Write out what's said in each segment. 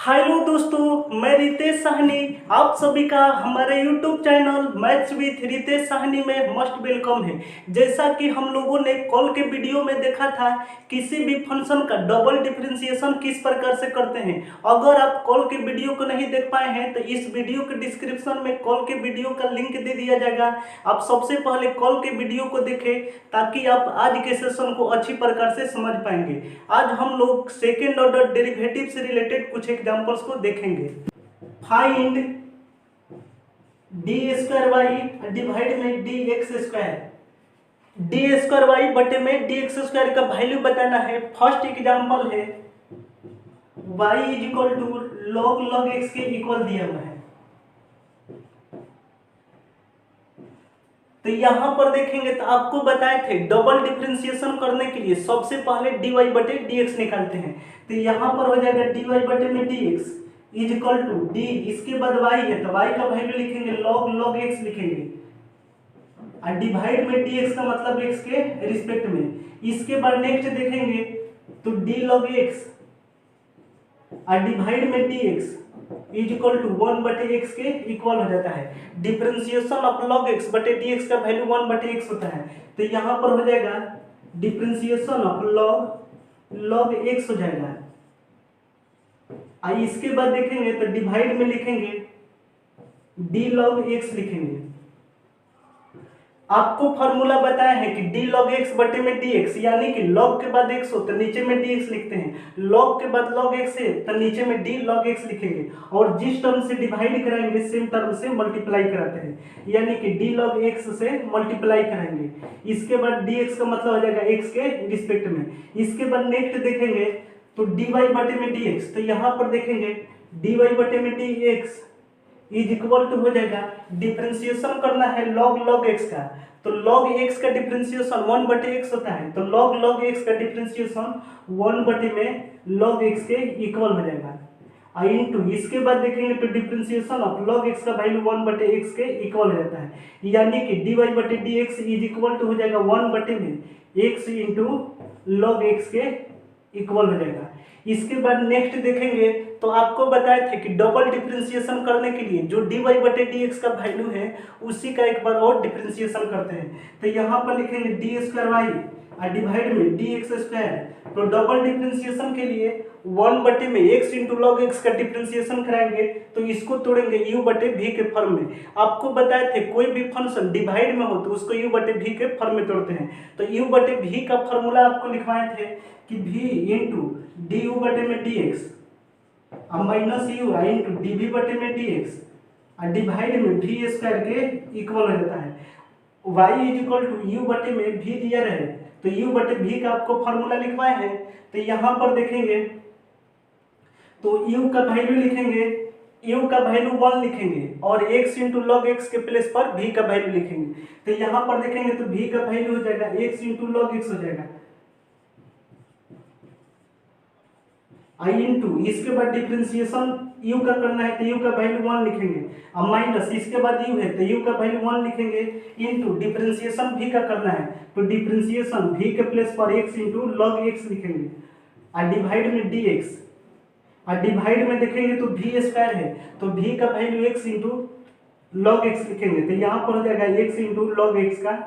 Hello दोस्तों, मैं रितेश साहनी। आप सभी का हमारे YouTube channel maths with Ritesh Sahni में मस्ट वेलकम है। जैसा कि हम लोगों ने कल के वीडियो में देखा था, किसी भी फंक्शन का डबल डिफरेंशिएशन किस प्रकार से करते हैं। अगर आप कल के वीडियो को नहीं देख पाए हैं तो इस वीडियो के डिस्क्रिप्शन में कल के वीडियो का लिंक दे दिया जाएगा। आप सबसे पहले कल के वीडियो को देखें ताकि आप आज के सेशन को अच्छी प्रकार से समझ पाएंगे। आज हम लोग सेकेंड ऑर्डर डेरिवेटिव से रिलेटेड कुछ एग्जांपल्स को देखेंगे। Find d square y divide में d x square. D square y बटे में डी एक्स स्क्वायर का वैल्यू बताना है। फर्स्ट एग्जांपल है y is equal to log log x के इक्वल दिया हुआ है। तो यहां पर देखेंगे तो आपको बताए थे डबल डिफरेंशिएशन करने के लिए सबसे पहले dy बटे dx निकालते हैं। तो यहां पर हो जाएगा dy बटे में dx is equal to d, इसके बाद y है तो y का वैल्यू लिखेंगे log log x लिखेंगे और डिवाइड में dx का मतलब x के रिस्पेक्ट में। इसके बाद नेक्स्ट देखेंगे तो d log x और डिवाइड में dx इज इक्वल टू 1 बटे x के इक्वल हो जाता है। डिफरेंशिएशन ऑफ log x बटे dx का वैल्यू 1 बटे x होता है। तो यहाँ पर हो जाएगा डिफरेंशिएशन ऑफ log x हो जाएगा। और इसके बाद देखेंगे तो डिवाइड में लिखेंगे d log x लिखेंगे। आपको फॉर्मूला बताया है कि d log x बटे में dx, यानी कि log के बाद x हो तो नीचे में dx लिखते हैं, log के बाद log x है तो नीचे में d log x लिखेंगे और जिस टर्म से डिवाइड कराएंगे सेम टर्म से मल्टीप्लाई कराते हैं, यानी कि d log x से मल्टीप्लाई कराएंगे। इसके बाद dx का मतलब हो जाएगा x के रिस्पेक्ट में। इसके बाद नेक्स्ट देखेंगे तो dy बटे में dx, तो यहाँ पर देखेंगे dy बटे में dx इज इक्वल टू हो जाएगा, डिफरेंशिएशन करना है log log x का, तो log x का डिफरेंशिएशन 1 बटे x होता है, तो log log x का डिफरेंशिएशन 1 बटे में log x के इक्वल हो जाएगा। आई इनटू इसके बाद देखेंगे तो डिफरेंशिएशन ऑफ log x का वैल्यू 1 बटे x के इक्वल हो जाता है, यानी कि dy बटे dx इज इक्वल टू हो जाएगा 1 बटे में x इंटू log x के इक्वल हो जाएगा। इसके बाद नेक्स्ट देखेंगे तो आपको बताया था कि डबल डिफरेंशिएशन करने के लिए जो dy बटे dx का वैल्यू है उसी का एक बार और डिफरेंशिएशन करते हैं। तो यहाँ पर लिखेंगे डी स्क्वायर वाई और डिवाइड में डी एक्स स्क्वायर। तो डबल डिफरेंशिएशन के लिए 1 बटे में x इंटू लॉग एक्स का डिफरेंशिएशन कराएंगे तो इसको तोड़ेंगे u बटे v के फॉर्म में। आपको बताए थे कोई भी फंक्शन डिवाइड में हो तो उसको u बटे v के फॉर्म में तोड़ते हैं। तो u बटे v का फॉर्मूला आपको लिखवाए थे कि v इंटू डी यू बटे में डी एक्स और minus u into d v बटे में डी एक्स और डिवाइड में वी स्क्वायर के इक्वल हो जाता है। y is equal to u बटे में v दिया रहे तो u बटे v का आपको फॉर्मूला लिखवाए हैं। तो यहाँ पर देखेंगे तो u का वैल्यू लिखेंगे, u का वैल्यू 1 लिखेंगे और x इंटू लॉग एक्स के प्लेस पर v का वैल्यू लिखेंगे। तो यहाँ पर देखेंगे तो v का वैल्यू हो जाएगा x इंटू लॉग एक्स हो जाएगा आई इंटू इसके बाद डिफरेंशिएशन u का करना है तो u का वैल्यू 1 लिखेंगे और माइनस इसके बाद u है तो u का वैल्यू 1 लिखेंगे इंटू डिफरेंशिएशन v का करना है तो डिफरेंशिएशन v के प्लेस पर x इंटू लॉग x लिखेंगे और डिवाइड में dx और डिवाइड में देखेंगे तो v स्क्वायर है तो v का value x into log x लिखेंगे। तो यहाँ पर हो जाएगा x इंटू लॉग x का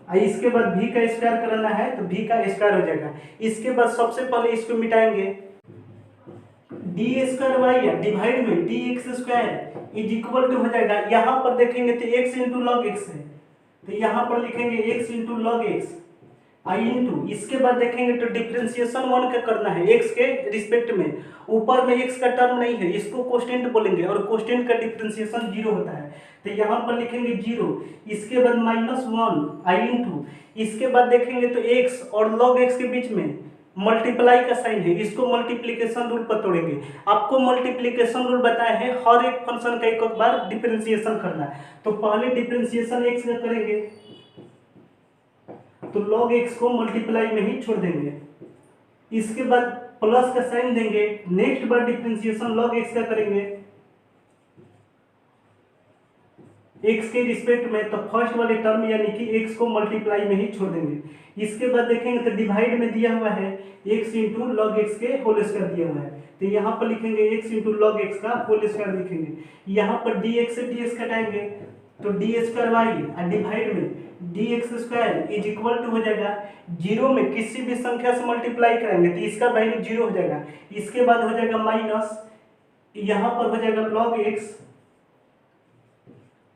और इसके बाद v का स्क्वायर करना है तो v का स्क्वायर हो जाएगा। इसके बाद सबसे पहले इसको मिटाएंगे, डी स्क्वायर वाई डिवाइड में d x square is equal to हो जाएगा, यहाँ पर देखेंगे तो x इंटू लॉग एक्स है तो यहाँ पर लिखेंगे x इंटू लॉग एक्स आई इंटू इसके बाद देखेंगे तो डिफरेंशिएशन 1 का करना है x के रिस्पेक्ट में। ऊपर में x का टर्म नहीं है, इसको कोस्टेंट बोलेंगे और कोस्टेंट का डिफरेंशिएशन 0 होता है तो यहाँ पर लिखेंगे 0। इसके बाद -1 आई इंटू इसके बाद देखेंगे तो x और लॉग x के बीच में मल्टीप्लाई का साइन है, इसको मल्टीप्लिकेशन रूल पर तोड़ेंगे। आपको मल्टीप्लिकेशन रूल बताया है हर एक फंक्शन का एक बार डिफरेंशिएशन करना है। तो पहले डिफरेंशिएशन x का करेंगे तो log x को मल्टीप्लाई में ही छोड़ देंगे, इसके बाद प्लस का साइन देंगे। नेक्स्ट बार डिफरेंशिएशन log x का करेंगे एक्स के रिस्पेक्ट में, तो फर्स्ट वाले टर्म यानी कि एक्स को मल्टीप्लाई में ही छोड़ देंगे। इसके बाद देखेंगे तो डिवाइड में दिया हुआ है एक्स इंटू लॉग एक्स के होल स्क्वायर दिया हुआ है, तो यहाँ पर लिखेंगे एक्स इंटू लॉग एक्स का होल स्क्वायर लिखेंगे। यहाँ पर डी एक्स से डी एक्स घटाएंगे तो डी स्क्वायर वाई और डिवाइड में d x square is equal to हो जाएगा, जीरो में किसी भी संख्या से मल्टीप्लाई करेंगे तो इसका वैल्यू जीरो हो जाएगा। इसके बाद हो जाएगा माइनस, यहाँ पर हो जाएगा लॉग एक्स,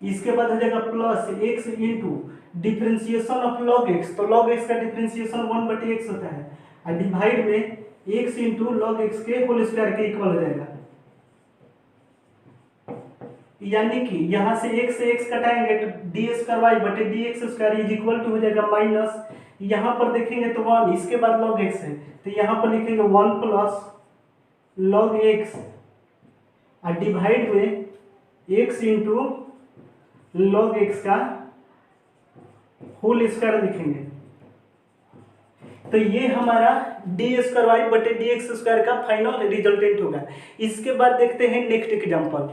इसके बाद हो जाएगा plus x into differentiation of log x, तो लॉग एक्स का डिफरेंशिएशन 1/x होता है और डिवाइड में एक्स इंटू लॉग एक्स के होल स्क्वायर के इक्वल हो जाएगा। यानी कि यहाँ से x कटाएंगे तो डी स्क्वायर वाई बटे d x square is equal to हो जाएगा माइनस, यहाँ पर देखेंगे तो 1, इसके बाद लॉग एक्स है तो यहाँ पर लिखेंगे 1 प्लस लॉग एक्स और डिवाइड में एक्स इंटू लॉग एक्स का होल स्क्वायर लिखेंगे। तो ये हमारा डी स्क्वायर वाई बटे डी एक्स स्क्वायर का फाइनल रिजल्टेंट होगा। इसके बाद देखते हैं नेक्स्ट एग्जांपल।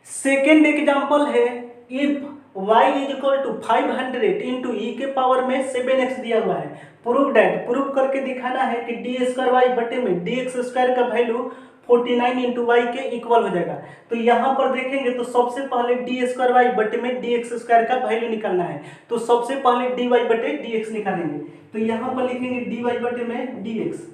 सेकेंड एग्जांपल है if y is equal to 500 into e के पावर में 7x दिया हुआ है, प्रूव दैट, प्रूव करके दिखाना है कि डी स्क्वायर वाई बटे में डी एक्स स्क्वायर का वैल्यू 49 इंटू वाई के इक्वल हो जाएगा। तो यहाँ पर देखेंगे तो सबसे पहले डी स्क्वायर वाई बटे में डी एक्स स्क्वायर का वैल्यू निकालना है, तो सबसे पहले डी वाई बटे डी एक्स निकालेंगे। तो यहाँ पर लिखेंगे डी वाई बटे में d x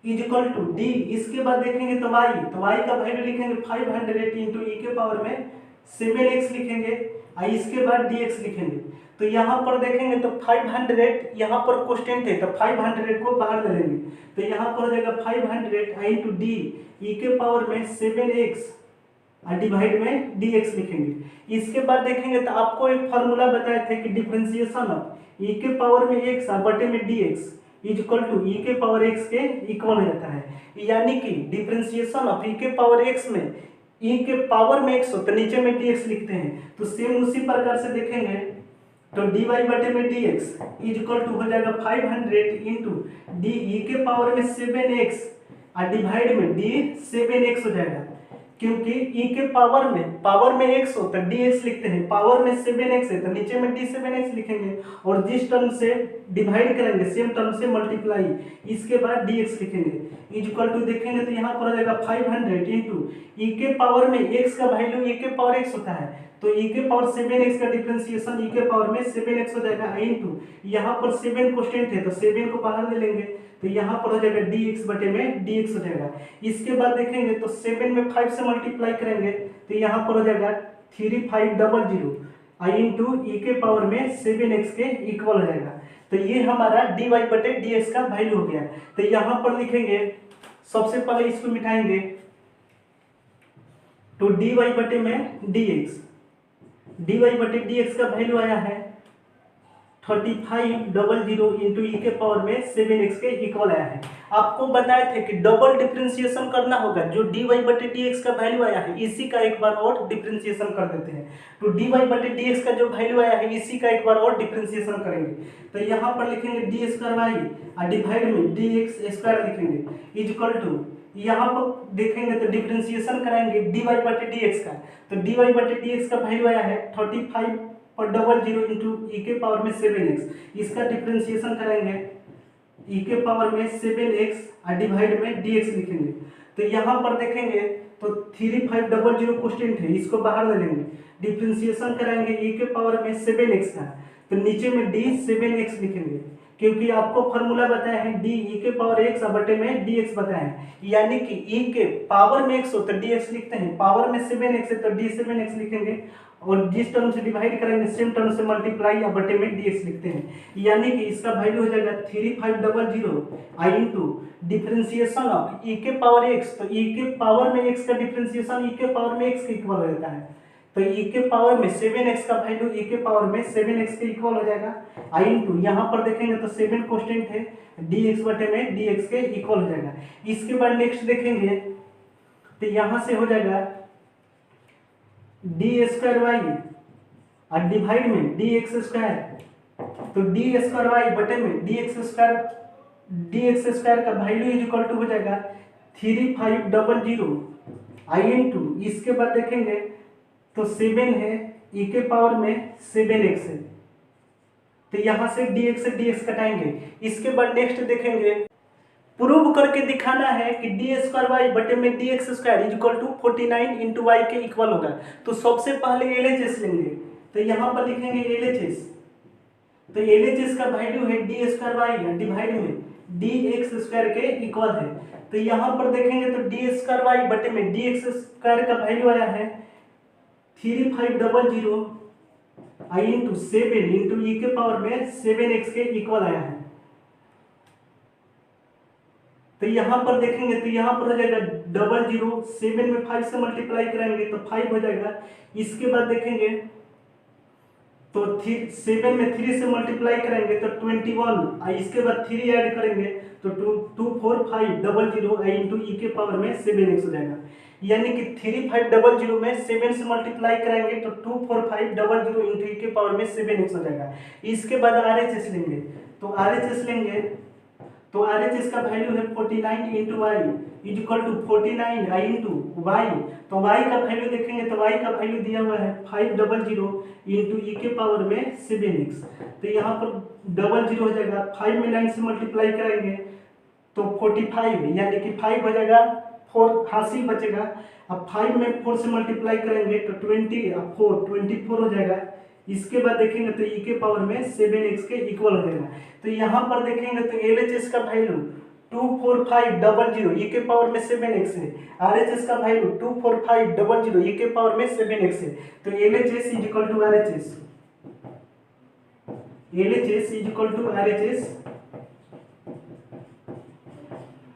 is equal to d, इसके बाद देखेंगे तो y का वैल्यू लिखेंगे 500 इंटू ई के पावर में 7x लिखेंगे और इसके बाद dx लिखेंगे। तो यहाँ पर देखेंगे तो 500 यहाँ पर कोष्टेंट है तो 500 को बाहर ले लेंगे, तो यहाँ पर हो जाएगा 500 इंटू डी ई के पावर में 7x और डिवाइड में dx लिखेंगे। इसके बाद देखेंगे तो आपको एक फार्मूला बताए थे कि डिफरेंशिएशन ऑफ ई के पावर में x बटे में dx is equal to e के पावर x के इक्वल हो जाता है। यानी कि डिफरेंशिएशन ऑफ ई के पावर x में ई के पावर में x हो तो नीचे में dx लिखते हैं, तो सेम उसी प्रकार से देखेंगे तो dy बटे में dx इज इक्वल टू हो जाएगा 500 इंटू डी ई के पावर में 7x और डिवाइड में d 7x हो जाएगा, क्योंकि e के पावर में x हो तो dx लिखते हैं, पावर में 7x है तो नीचे में d 7x लिखेंगे और जिस टर्म से डिवाइड करेंगे सेम टर्म से मल्टीप्लाई, इसके बाद dx लिखेंगे इज इक्वल टू देखेंगे तो यहाँ पर हो जाएगा 500 इंटू ई के पावर में x का वैल्यू e के पावर x होता है, तो e के पावर 7x का डिफरेंशिएशन e के पावर में 7x हो जाएगा इंटू यहाँ पर 7 कोष्टेंट है तो 7 को बाहर ले लेंगे, तो यहाँ पर हो जाएगा dx बटे में dx हो जाएगा। इसके बाद देखेंगे तो 7 में 5 से मल्टीप्लाई करेंगे तो यहाँ पर हो जाएगा 3500 आई इंटू ई के पावर में 7x के इक्वल हो जाएगा। तो ये हमारा dy बटे dx का वैल्यू हो गया। तो यहाँ पर लिखेंगे सबसे पहले इसको मिटाएंगे तो dy बटे में dy बटे dx का वैल्यू आया है 3500 इंटू ई के पावर में 7x के इक्वल आया है। आपको बताए थे कि डबल डिफरेंशिएशन करना होगा, जो dy बटे dx का वैल्यू आया है इसी का एक बार और डिफरेंशिएशन कर देते हैं, तो dy बटे dx का जो वैल्यू आया है इसी का एक बार और डिफरेंशिएशन करेंगे। तो यहाँ पर लिखेंगे डी स्क्वायर वाई और डिवाइड में डी एक्स स्क्वायर लिखेंगे इज इक्वल टू, यहाँ पर देखेंगे तो डिफरेंशिएशन कराएंगे dy बटे dx का, तो dy बटे dx का वैल्यू आया है 3500 इंटू ई के पावर में 7x, इसका डिफरेंशिएशन करेंगे ई के पावर में 7x और डिवाइड में dx लिखेंगे। तो यहाँ पर देखेंगे तो 3500 कोष्टेंट है, इसको बाहर ले लेंगे, डिफरेंशिएशन कराएंगे ई के पावर में 7x का, तो नीचे में d 7x लिखेंगे, क्योंकि आपको फार्मूला बताया है डी ई के पावर x बटे में dx बताया है, यानी कि e के पावर में x हो तो dx लिखते हैं, पावर में 7x है तो d 7x लिखेंगे और जिस टर्म से डिवाइड करेंगे सेम टर्म से मल्टीप्लाई या बटे में dx लिखते हैं, यानी कि इसका वैल्यू हो जाएगा 3500 आई इंटू डिफरेंशिएशन ऑफ e के पावर x, तो e के पावर में x का डिफरेंशिएशन e के पावर में x के इक्वल हो जाता है, तो e के पावर में 7x का वैल्यू e के पावर में 7x के इक्वल हो जाएगा आई इंटू यहाँ पर देखेंगे तो 7 कांस्टेंट है dx बटे में dx के इक्वल हो जाएगा। इसके बाद नेक्स्ट देखेंगे तो यहाँ से हो जाएगा डी स्क्वायर वाई और डिवाइड में डी एक्स स्क्वायर, तो डी स्क्वायर वाई बटे में डी एक्स स्क्वायर का वैल्यू इज इक्वल टू हो जाएगा 3500 आई इंटू, इसके बाद देखेंगे तो 7 है ई के पावर में 7x है, तो यहाँ से dx से dx कटाएंगे। इसके बाद नेक्स्ट देखेंगे, प्रूव करके दिखाना है कि डी स्क्वायर वाई बटे में d x square equal to 49 into y के इक्वल होगा। तो सबसे पहले LHS लेंगे, तो यहाँ पर लिखेंगे LHS, तो LHS का वैल्यू है डी स्क्वायर वाई डिवाइड में डी एक्स स्क्वायर के इक्वल है। तो यहाँ पर देखेंगे तो डी स्क्वायर वाई बटे में डी एक्स स्क्वायर का वैल्यू आया है 3500 आई इंटू 7 इंटू ई के पावर में 7x के इक्वल आया है। तो यहाँ पर देखेंगे तो यहाँ पर हो जाएगा 00, 7 में 5 से मल्टीप्लाई कराएंगे तो 5 हो जाएगा। इसके बाद देखेंगे तो 7 में 3 से मल्टीप्लाई करेंगे तो 21, इसके बाद 3 ऐड करेंगे तो 24500 इंटू ई के पावर में 7x हो जाएगा। यानी कि 3500 में 7 से मल्टीप्लाई करेंगे तो 24500 इंटू ई के पावर में 7x हो जाएगा। इसके बाद RHS लेंगे, तो RHS लेंगे तो RHS का वैल्यू है 49 into y is equal to 49 I into y. तो वाई का वैल्यू देखेंगे तो वाई का वैल्यू दिया हुआ है 500 इंटू ई के पावर में 7x। तो यहाँ पर 00 हो जाएगा, 5 में 9 से मल्टीप्लाई करेंगे तो 45, यानी कि 5 हो जाएगा, 4 हासिल बचेगा। अब 5 में 4 से मल्टीप्लाई करेंगे तो 20, अब 4 24 हो जाएगा। इसके बाद देखेंगे तो ई के पावर में 7x के इक्वल हो जाएगा। तो यहाँ पर देखेंगे तो LHS का वैल्यू 24500 ई के पावर में 7x है, RHS का वैल्यू 24500 ई के पावर में 7x है। तो LHS is equal to RHS, LHS is equal to RHS,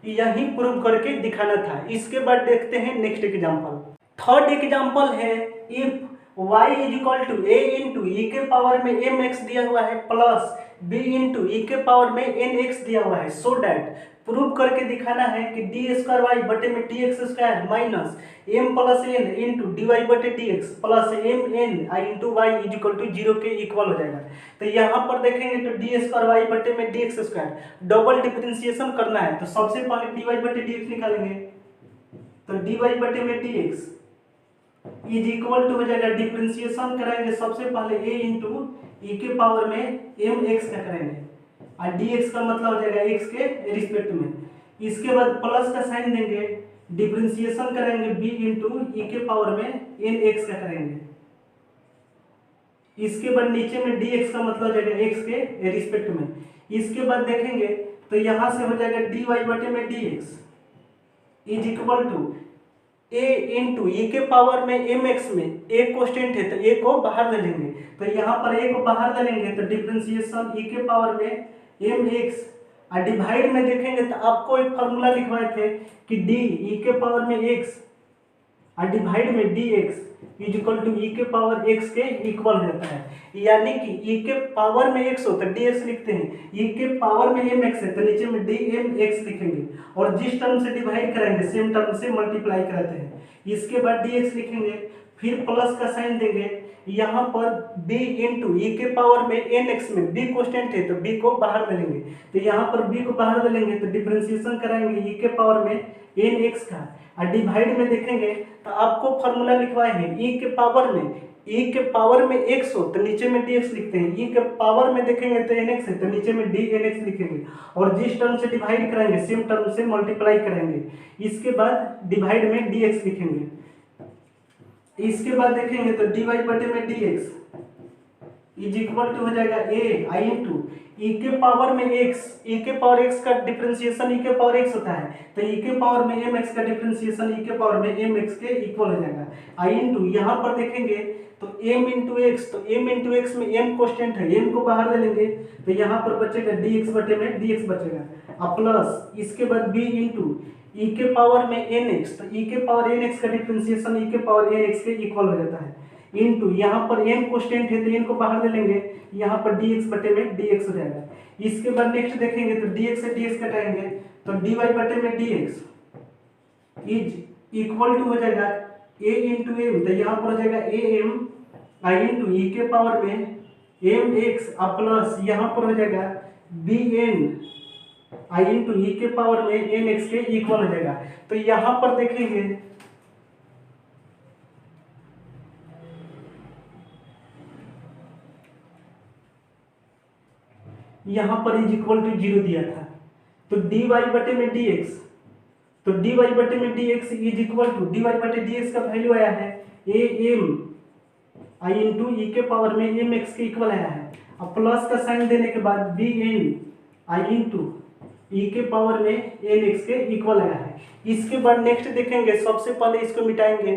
यही प्रूव करके दिखाना था। इसके बाद देखते हैं नेक्स्ट एग्जांपल। थर्ड एग्जांपल है, if y is equal to a into e के पावर में mx दिया हुआ है प्लस b इंटू ई के पावर में nx दिया हुआ है, सो डैट प्रूव करके दिखाना है कि डी स्क्वायर वाई बटे में d x square minus m plus n into d y बटे d x plus m n i into y is equal to 0 के इक्वल हो जाएगा। तो यहाँ पर देखेंगे तो डी स्क्वायर वाई बटे में d x square double differentiation करना है, तो सबसे पहले डी वाई बटे डी एक्स निकालेंगे, तो डी वाई बटे में d x is equal to हो जाएगा, डिफरेंशिएशन कराएंगे सबसे पहले a इंटू ई के पावर में एम एक्स का करेंगे और dx का मतलब हो जाएगा x के रिस्पेक्ट में। इसके बाद प्लस का साइन देंगे, डिफरेंशिएशन करेंगे b इंटू ई के पावर में एन एक्स का करेंगे। इसके बाद नीचे में dx का मतलब हो जाएगा x के रिस्पेक्ट में। इसके बाद देखेंगे तो यहाँ से हो जाएगा dy बटे में dx is equal to a into e के पावर में एम एक्स में a कॉन्स्टेंट है तो a को बाहर ले लेंगे, तो यहाँ पर a को बाहर ले लेंगे तो डिफरेंशिएशन ई के पावर में एम एक्स और डिवाइड में देखेंगे तो आपको एक फार्मूला लिखवाए थे कि d ई के पावर में x और डिवाइड में dx is equal to e के पावर x के इक्वल रहता है। यानी कि ई के पावर में x हो तो dx लिखते हैं, ई के पावर में mx है तो नीचे में dmx लिखेंगे और जिस टर्म से डिवाइड कराएंगे सेम टर्म से मल्टीप्लाई कराते हैं। इसके बाद dx लिखेंगे, फिर प्लस का साइन देंगे, यहाँ पर b इंटू ई के पावर में nx में b कॉन्स्टेंट है तो b को बाहर ले लेंगे, तो यहाँ पर b को बाहर ले लेंगे तो डिफरेंशिएशन कराएंगे ई के पावर में nx का और डिवाइड में देखेंगे तो आपको फार्मूला लिखवाए हैं ई के पावर में x हो तो नीचे में dx लिखते हैं, ई के पावर में देखेंगे तो nx है तो नीचे में dnx लिखेंगे और जिस टर्म से डिवाइड कराएंगे सेम टर्म से मल्टीप्लाई करेंगे। इसके बाद डिवाइड में dx लिखेंगे। इसके बाद देखेंगे तो dy बटे में dx इज इक्वल टू हो जाएगा a आई इंटू ई के पावर में x, ई के पावर x का डिफरेंशिएशन ई के पावर x होता है तो ई के पावर में mx का डिफरेंशिएशन ई के पावर में mx के इक्वल हो जाएगा आई इंटू यहाँ पर देखेंगे तो m इंटू एक्स, तो m इंटू एक्स में m कॉन्स्टेंट है, m को बाहर ले लेंगे तो यहाँ पर बचेगा dx बटे में dx बचेगा और प्लस इसके बाद b इंटू ई के पावर में nx, तो ई के पावर nx का डिफरेंशिएशन ई के पावर nx के इक्वल हो जाता है इंटू यहाँ पर m कॉन्स्टेंट है तो n को बाहर ले लेंगे, यहाँ पर dx बटे में dx हो जाएगा। इसके बाद नेक्स्ट देखेंगे तो dx से dx कटाएंगे तो dy बटे में dx इज इक्वल टू हो जाएगा a इंटू एम, तो यहाँ पर हो जाएगा am आई इंटू ई के पावर में mx प्लस यहाँ पर हो जाएगा bn आई इंटू ई के पावर में nx के इक्वल हो जाएगा। तो यहाँ पर देखेंगे यहाँ पर इज इक्वल टू 0 दिया था, तो dy बटे में dx, तो dy बटे में dx is equal to dy बटे dx का वैल्यू आया है a m i into e के पावर में m x के इक्वल आया है। अब प्लस का साइन देने के बाद b n i into e के पावर में n x के इक्वल आया है। इसके बाद नेक्स्ट देखेंगे, सबसे पहले इसको मिटाएंगे,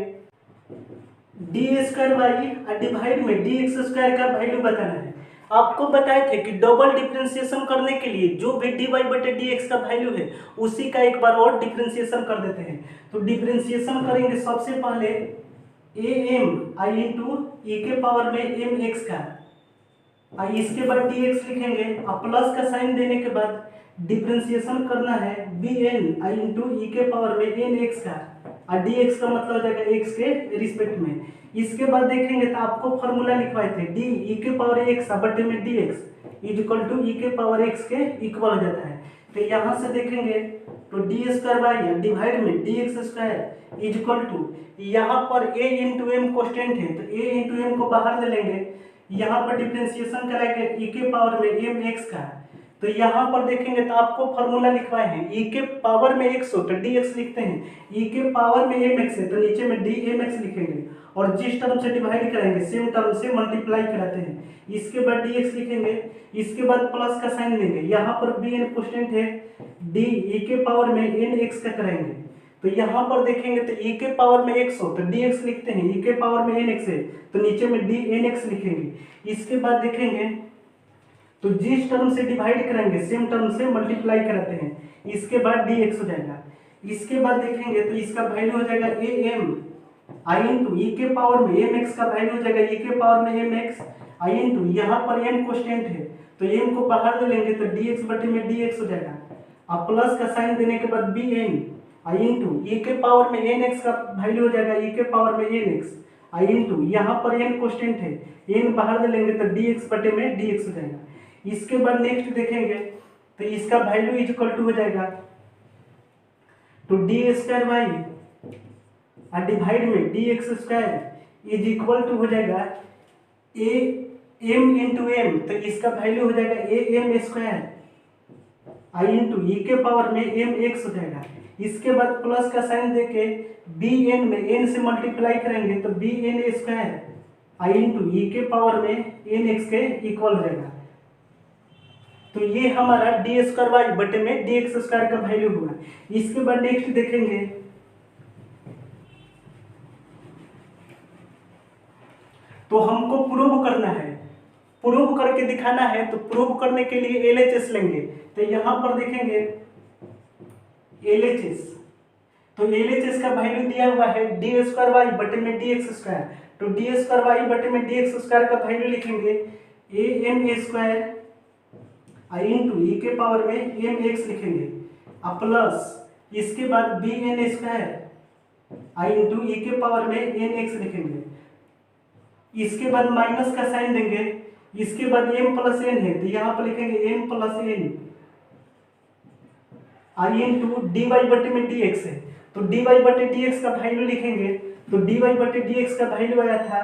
डी स्क्वायर बाई डिवाइड में डी एक्स स्क्वायर का वैल्यू बताना है। आपको बताए थे कि डबल डिफरेंशिएशन करने के लिए जो भी डी वाई बटे डी एक्स का वैल्यू है उसी का एक बार और डिफरेंशिएशन कर देते हैं। तो डिफरेंशिएशन करेंगे सबसे पहले A M I into e के पावर में एम एक्स का, इसके बाद डी एक्स लिखेंगे, और प्लस का साइन देने के बाद डिफरेंशिएशन करना है B n i into e के पावर में एन एक्स का, और डी एक्स का मतलब हो जाएगा एक्स के रिस्पेक्ट में। इसके बाद देखेंगे तो आपको फॉर्मूला लिखवाए थे डी ई के पावर एक्स बटे में d x is equal to e के पावर एक्स के इक्वल हो जाता है। तो यहाँ से देखेंगे तो डी स्क्वायर बाई डिवाइड में d x square is equal to, यहाँ पर ए इंटू एम कॉन्स्टेंट है तो ए इंटू एम को बाहर ले लेंगे, यहाँ पर डिफरेंशिएशन कराएंगे ई के पावर में एम एक्स का, तो यहाँ पर देखेंगे तो आपको फॉर्मूला लिखवाए हैं ई के पावर में एक्स हो तो डी एक्स लिखते हैं, ई के पावर में एम एक्स है तो नीचे में डी एम एक्स लिखेंगे, और जिस टर्म से डिवाइड कराएंगे सेम टर्म से मल्टीप्लाई कराते हैं। इसके बाद डी एक्स लिखेंगे, इसके बाद प्लस का साइन देंगे, यहाँ पर बी एन कॉन्स्टेंट है, डी ई के पावर में एन एक्स का कराएंगे, तो यहाँ पर देखेंगे तो ई के पावर में एक्स हो तो डी एक्स लिखते हैं, ई के पावर में एन एक्स है तो नीचे में डी एन एक्स लिखेंगे। इसके बाद देखेंगे तो जिस टर्म से डिवाइड करेंगे सेम टर्म से मल्टीप्लाई कराते हैं, इसके बाद डी एक्स हो जाएगा। इसके बाद देखेंगे तो इसका वैल्यू हो जाएगा a M I into e के पावर में एम एक्स का वैल्यू हो जाएगा ई के पावर में एम एक्स आई इंटू, यहाँ पर एम कॉन्स्टेंट है तो एम को बाहर ले लेंगे तो डी एक्स बटे में डी एक्स हो जाएगा, अब प्लस का साइन देने के बाद B n i into e के पावर में एन एक्स का वैल्यू हो जाएगा ई के पावर में एन एक्स आई इंटू, यहाँ पर एन कॉन्स्टेंट है एन बाहर ले लेंगे तो डी एक्स बटे में डी एक्स हो जाएगा। इसके बाद नेक्स्ट देखेंगे तो इसका वैल्यू इज इक्वल टू हो जाएगा तो डी स्क्वायर बाई डिवाइड में d x square is equal to हो जाएगा ए एम इंटू एम, तो इसका वैल्यू हो जाएगा a m square i into e के पावर में एम एक्स हो जाएगा। इसके बाद प्लस का साइन देके बी एन में एन से मल्टीप्लाई करेंगे तो B n square i into e के पावर में एन एक्स के इक्वल हो जाएगा। तो ये हमारा डी स्क्वायर बाई बटे में डी एक्स स्क्वायर का वैल्यू हुआ। इसके बाद नेक्स्ट देखेंगे तो हमको प्रूव करना है, प्रूव करके दिखाना है, तो प्रूव करने के लिए एलएचएस लेंगे। तो यहाँ पर देखेंगे एलएचएस, तो एलएचएस का वैल्यू दिया हुआ है डी स्क्वायर बाई बटे में डी एक्स स्क्वायर, तो डी स्क्वायर बाई बटे में डी एक्स स्क्वायर का वैल्यू लिखेंगे a m square i into e के पावर में एम एक्स लिखेंगे, अब प्लस इसके बाद B n square i into e के पावर में एन एक्स लिखेंगे। इसके बाद माइनस का साइन देंगे, इसके बाद m प्लस एन है तो यहाँ पर लिखेंगे m plus n i into d y बटे में डी एक्स है, तो डी वाई बटे डी एक्स का वैल्यू लिखेंगे, तो डी वाई बटे डी एक्स का वैल्यू आया था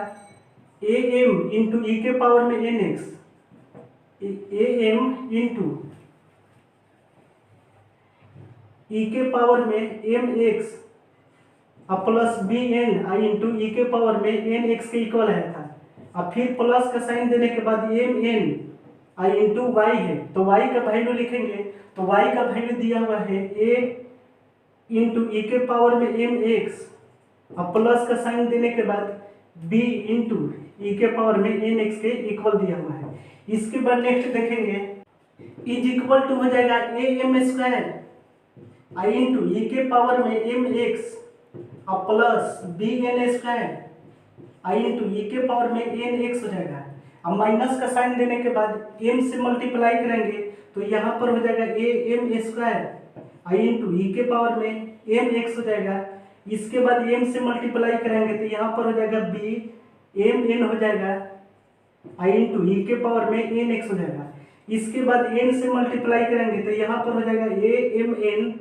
ए एम इंटू ई के पावर में n x, a m into e के पावर में एम एक्स अब plus b n i into e के पावर में एन एक्स के इक्वल आया था। अब फिर प्लस का साइन देने के बाद M n i into Y है तो वाई का वैल्यू लिखेंगे, तो वाई का वैल्यू दिया हुआ है ए इंटू ई के पावर में एम एक्स अब प्लस का साइन देने के बाद बी इंटू ई के पावर में एन एक्स के इक्वल दिया हुआ है। इसके बाद नेक्स्ट देखेंगे इज इक्वल टू हो जाएगा a m square i into e के पावर में एम एक्स अब plus b n square i into e के पावर में एन एक्स हो जाएगा। अब माइनस का साइन देने के बाद m से मल्टीप्लाई करेंगे तो यहाँ पर हो जाएगा a m square i into e के पावर में एम एक्स हो जाएगा। इसके बाद m से मल्टीप्लाई करेंगे तो यहाँ पर हो जाएगा b एम एन हो जाएगा आई इंटू ई के पावर में एन एक्स हो जाएगा। इसके बाद n से मल्टीप्लाई करेंगे तो यहाँ पर हो जाएगा a m n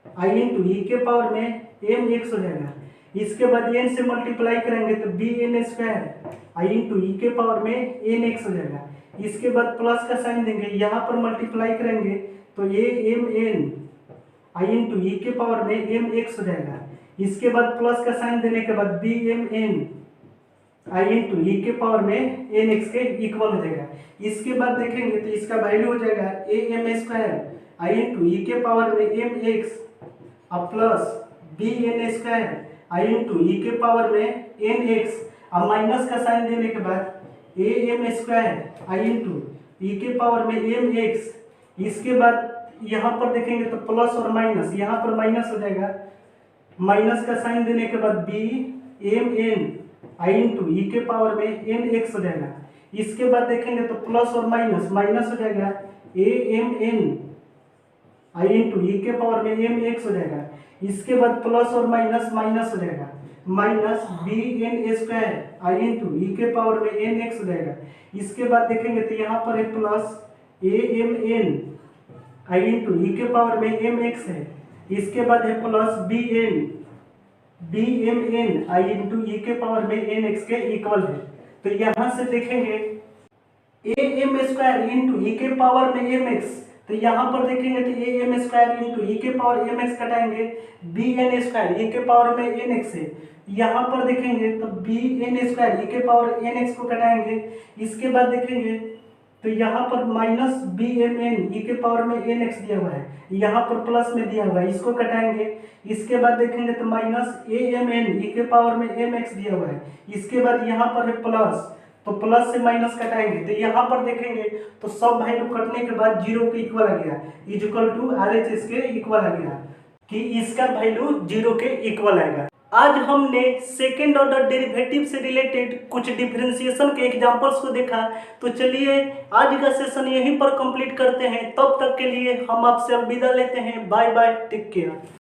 i into e के पावर में एम एक्स हो जाएगा। इसके बाद n से मल्टीप्लाई करेंगे तो B n square i into e के पावर में एन एक्स हो जाएगा। इसके बाद प्लस का साइन देंगे, यहाँ पर मल्टीप्लाई करेंगे तो a m n i into e के पावर में एम एक्स हो जाएगा। इसके बाद प्लस का साइन देने के बाद B m n i into e के पावर में एन एक्स के इक्वल हो जाएगा। इसके बाद देखेंगे तो इसका वैल्यू हो जाएगा a m square i into e के पावर में एम एक्स अब plus b n square i into e के पावर में एन एक्स। अब माइनस का साइन देने के बाद a m square i into e के पावर में एम एक्स। इसके बाद यहाँ पर देखेंगे तो प्लस और माइनस, यहाँ पर माइनस हो जाएगा, माइनस का साइन देने के बाद B m n i into e के पावर में एन एक्स हो जाएगा। इसके बाद देखेंगे तो प्लस और माइनस, माइनस हो जाएगा a m n i into e के पावर में एम एक्स हो जाएगा। इसके बाद प्लस और माइनस, माइनस हो जाएगा, minus B n square i into e के पावर में एन एक्स हो जाएगा। इसके बाद देखेंगे तो यहाँ पर है plus a m n i into e के पावर में एम एक्स है। इसके बाद है plus b m n i into e के पावर में एन एक्स के इक्वल है। तो यहाँ से देखेंगे ए एम स्क्वायर इंटू ई के पावर में एम एक्स, तो यहाँ पर देखेंगे तो a m square into e के पावर एम एक्स कटाएंगे, बी एन स्क्वायर ई के पावर में एन एक्स है। यहाँ पर देखेंगे तो बी एन स्क्वायर ई के पावर एन एक्स को कटाएंगे। इसके बाद देखेंगे तो यहाँ पर minus b m n e के पावर में एन एक्स दिया हुआ है, यहाँ पर प्लस में दिया हुआ है, इसको कटाएंगे। इसके बाद देखेंगे तो minus a m n e के पावर में एम एक्स दिया हुआ है। इसके बाद यहाँ पर है प्लस, तो प्लस से माइनस कटाएंगे तो यहाँ पर देखेंगे तो सब वैल्यू कटने के बाद जीरो के इक्वल आ गया, is equal to R H S के इक्वल आ गया कि इसका वैल्यू जीरो के इक्वल आएगा। आज हमने सेकेंड ऑर्डर डेरिवेटिव से रिलेटेड कुछ डिफरेंशिएशन के एग्जांपल्स को देखा। तो चलिए आज का सेशन यहीं पर कंप्लीट करते हैं। तब तक के लिए हम आपसे अलविदा लेते हैं। Bye bye, take care.